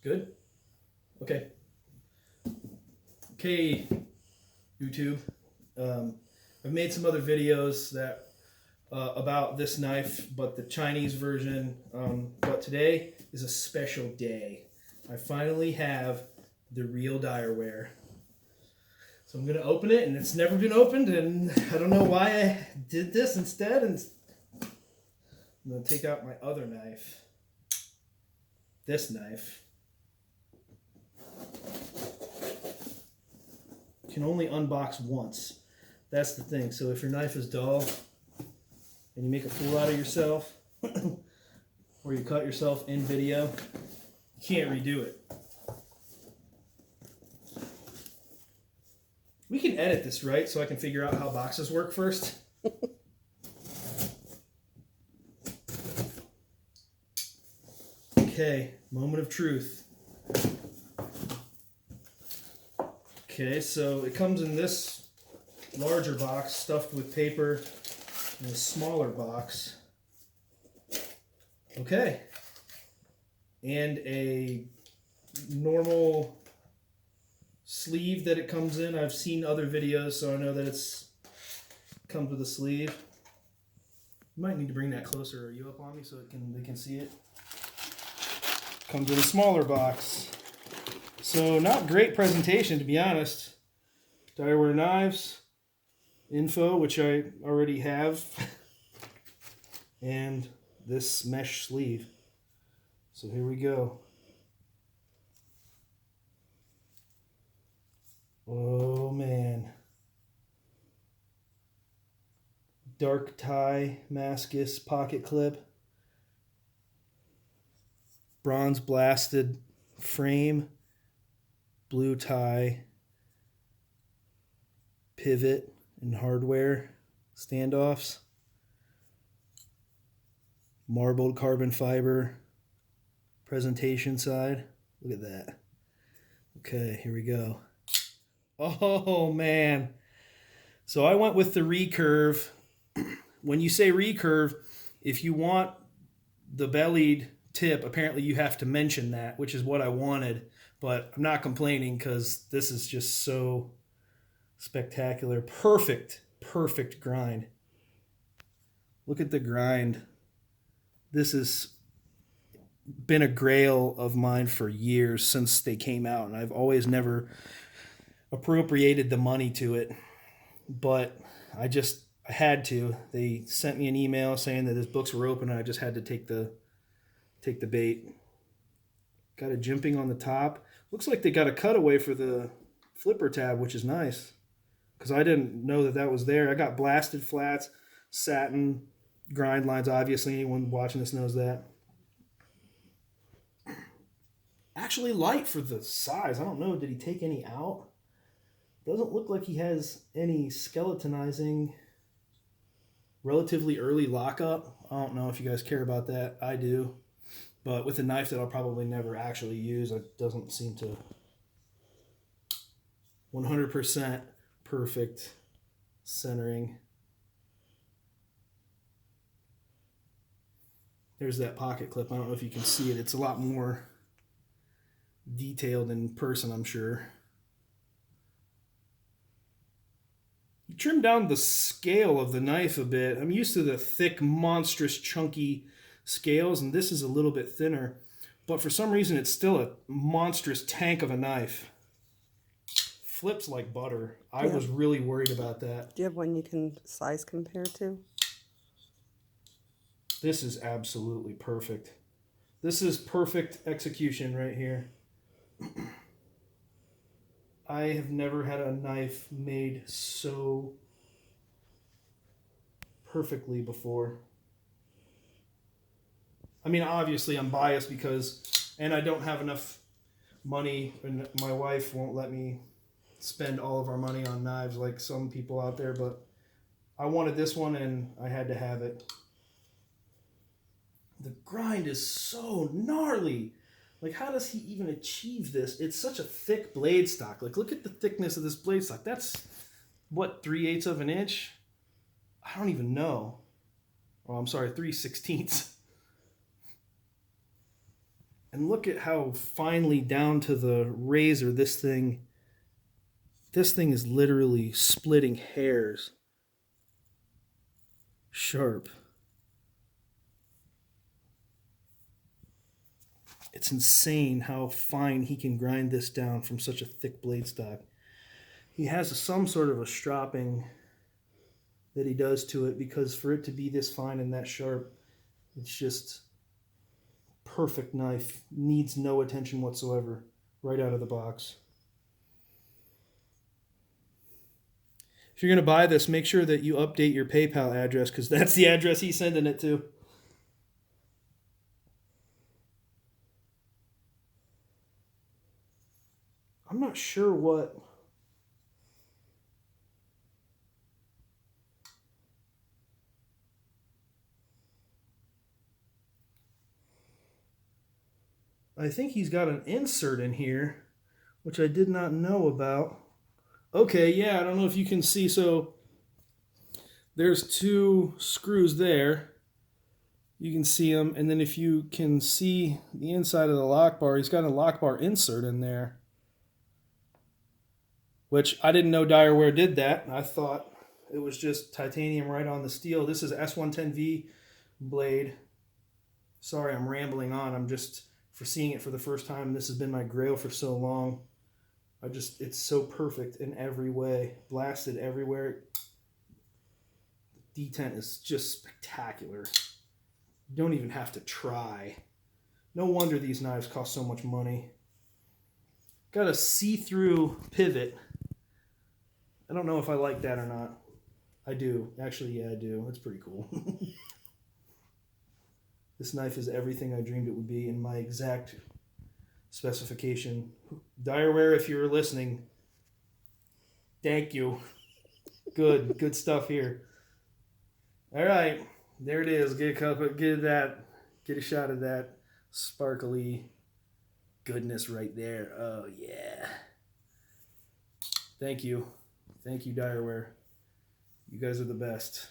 Good? Okay. Okay, YouTube. I've made some other videos that about this knife, but the Chinese version. But today is a special day. I finally have the real Direware. So I'm going to open it, and it's never been opened, and I don't know why I did this instead. And I'm going to take out my other knife. This knife. You can only unbox once. That's the thing. So if your knife is dull and you make a fool out of yourself, or you cut yourself in video, you can't redo it. We can edit this, right? So I can figure out how boxes work first. Okay, moment of truth. Okay, so it comes in this larger box stuffed with paper and a smaller box. Okay. And a normal sleeve that it comes in. I've seen other videos, so I know that it's comes with a sleeve. You might need to bring that closer. Are you up on me so they can see it? Comes in a smaller box. So not great presentation, to be honest. Direware knives, info, which I already have, and this mesh sleeve. So here we go. Oh man. Dark tie Mascus pocket clip. Bronze blasted frame. Blue tie pivot and hardware standoffs. Marbled carbon fiber presentation side. Look at that. Okay, here we go. Oh man. So I went with the recurve. When you say recurve, if you want the bellied tip, apparently you have to mention that, which is what I wanted. But I'm not complaining because this is just so spectacular. Perfect grind. Look at the grind. This has been a grail of mine for years since they came out, and I've always never appropriated the money to it. But I had to. They sent me an email saying that his books were open, and I just had to take the bait. Got a jimping on the top. Looks like they got a cutaway for the flipper tab, which is nice. Because I didn't know that was there. I got blasted flats, satin, grind lines. Obviously, anyone watching this knows that. Actually light for the size. I don't know. Did he take any out? Doesn't look like he has any skeletonizing. Relatively early lockup. I don't know if you guys care about that. I do. But with a knife that I'll probably never actually use, it doesn't seem to 100% perfect centering. There's that pocket clip. I don't know if you can see it. It's a lot more detailed in person, I'm sure. You trim down the scale of the knife a bit. I'm used to the thick, monstrous, chunky scales, and this is a little bit thinner, but for some reason it's still a monstrous tank of a knife. Flips like butter. I was really worried about that. Do you have one you can size compare to? This is absolutely perfect. This is perfect execution right here. I have never had a knife made so perfectly before. I mean, obviously I'm biased and I don't have enough money, and my wife won't let me spend all of our money on knives like some people out there, but I wanted this one and I had to have it. The grind is so gnarly. Like, how does he even achieve this? It's such a thick blade stock. Like, look at the thickness of this blade stock. That's, what, 3/8 of an inch? I don't even know. Oh, I'm sorry, 3/16. And look at how finely down to the razor this thing is literally splitting hairs. Sharp. It's insane how fine he can grind this down from such a thick blade stock. He has some sort of a stropping that he does to it, because for it to be this fine and that sharp, it's just perfect knife. Needs no attention whatsoever right out of the box. If you're going to buy this, make sure that you update your PayPal address, because that's the address he's sending it to. I'm not sure what... I think he's got an insert in here, which I did not know about. Okay, yeah, I don't know if you can see. So there's 2 screws there. You can see them. And then if you can see the inside of the lock bar, he's got a lock bar insert in there, which I didn't know Direware did that. I thought it was just titanium right on the steel. This is S110V blade. Sorry, I'm rambling on. I'm just foreseeing it for the first time. This has been my grail for so long. It's so perfect in every way. Blasted everywhere. Detent is just spectacular. You don't even have to try. No wonder these knives cost so much money. Got a see-through pivot. I don't know if I like that or not. I do. Actually, yeah, I do. It's pretty cool. This knife is everything I dreamed it would be in my exact specification. Direware, if you're listening, thank you. Good stuff here. All right, there it is. Get a shot of that sparkly goodness right there. Oh yeah. Thank you, Direware. You guys are the best.